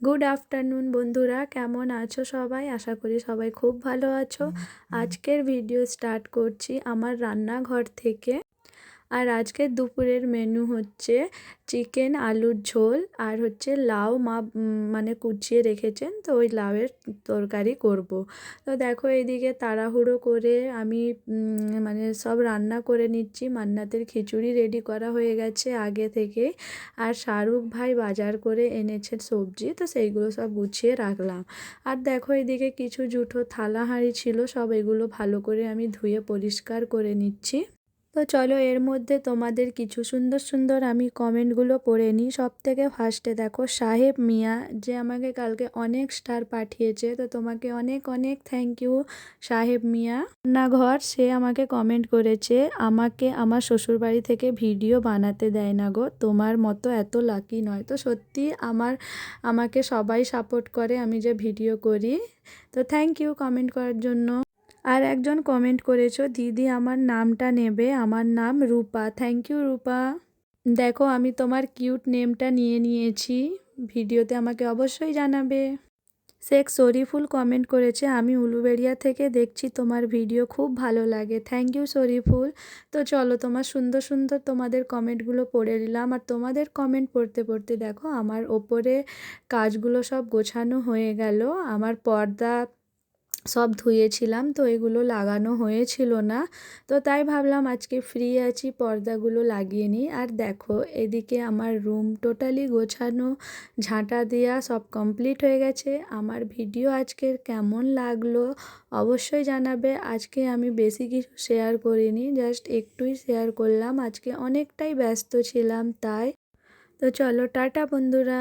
Good afternoon বন্ধুরা, কেমন আছো সবাই? আশা করি সবাই খুব ভালো আছো। আজকের ভিডিও স্টার্ট করছি আমার রান্নাঘর থেকে। আর আজকের দুপুরের মেনু হচ্ছে চিকেন আলুর ঝোল আর হচ্ছে লাউ মা মানে কুচিয়ে রেখেছেন, তো ওই লাউয়ের তরকারি করব। তো দেখো এইদিকে তাড়াহুড়ো করে আমি মানে সব রান্না করে নিচ্ছি। মান্নাতের খিচুড়ি রেডি করা হয়ে গেছে আগে থেকে, আর শাহরুখ ভাই বাজার করে এনেছে সবজি, তো সেইগুলো সব গুছিয়ে রাখলাম। আর দেখো এদিকে কিছু জুটো থালা হাঁড়ি ছিল, সব এগুলো ভালো করে আমি ধুয়ে পরিষ্কার করে নিচ্ছি। তো চলো এর মধ্যে তোমাদের কিছু সুন্দর সুন্দর আমি কমেন্টগুলো পড়ে নিই। সব থেকে ফার্স্টে দেখো সাহেব মিয়া, যে আমাকে কালকে অনেক স্টার পাঠিয়েছে, তো তোমাকে অনেক অনেক থ্যাংক ইউ সাহেব মিয়া। রান্নাঘর, সে আমাকে কমেন্ট করেছে, আমাকে আমার শ্বশুরবাড়ি থেকে ভিডিও বানাতে দেয় না গো, তোমার মতো এত লাকি নয়। তো সত্যি আমাকে সবাই সাপোর্ট করে আমি যে ভিডিও করি, তো থ্যাংক ইউ কমেন্ট করার জন্য। আর একজন কমেন্ট করেছো, দিদি আমার নামটা নেবে, আমার নাম রূপা। থ্যাংক ইউ রূপা। দেখো আমি তোমার কিউট নেমটা নিয়ে নিয়েছি, ভিডিওতে আমাকে অবশ্যই জানাবে। শেখ শরীফুল কমেন্ট করেছে, আমি উলুবেড়িয়া থেকে দেখছি, তোমার ভিডিও খুব ভালো লাগে। Thank you Shariful. তো চলো তোমার সুন্দর সুন্দর তোমাদের কমেন্টগুলো পড়ে নিলাম। আর তোমাদের কমেন্ট পড়তে পড়তে দেখো আমার ওপরে কাজগুলো সব গোছানো হয়ে গেল। আমার পর্দা সব ধুয়েছিলাম, তো এগুলো লাগানো হয়েছিল না, তো তাই ভাবলাম আজকে ফ্রি আছি, পর্দাগুলো লাগিয়ে নিই। আর দেখো এদিকে আমার রুম টোটালি গোছানো, ঝাঁটা দেওয়া সব কমপ্লিট হয়ে গেছে। আমার ভিডিও আজকের কেমন লাগলো অবশ্যই জানাবে। আজকে আমি বেশি কিছু শেয়ার করিনি, জাস্ট একটুই শেয়ার করলাম, আজকে অনেকটাই ব্যস্ত ছিলাম তাই। তো চলো টাটা বন্ধুরা।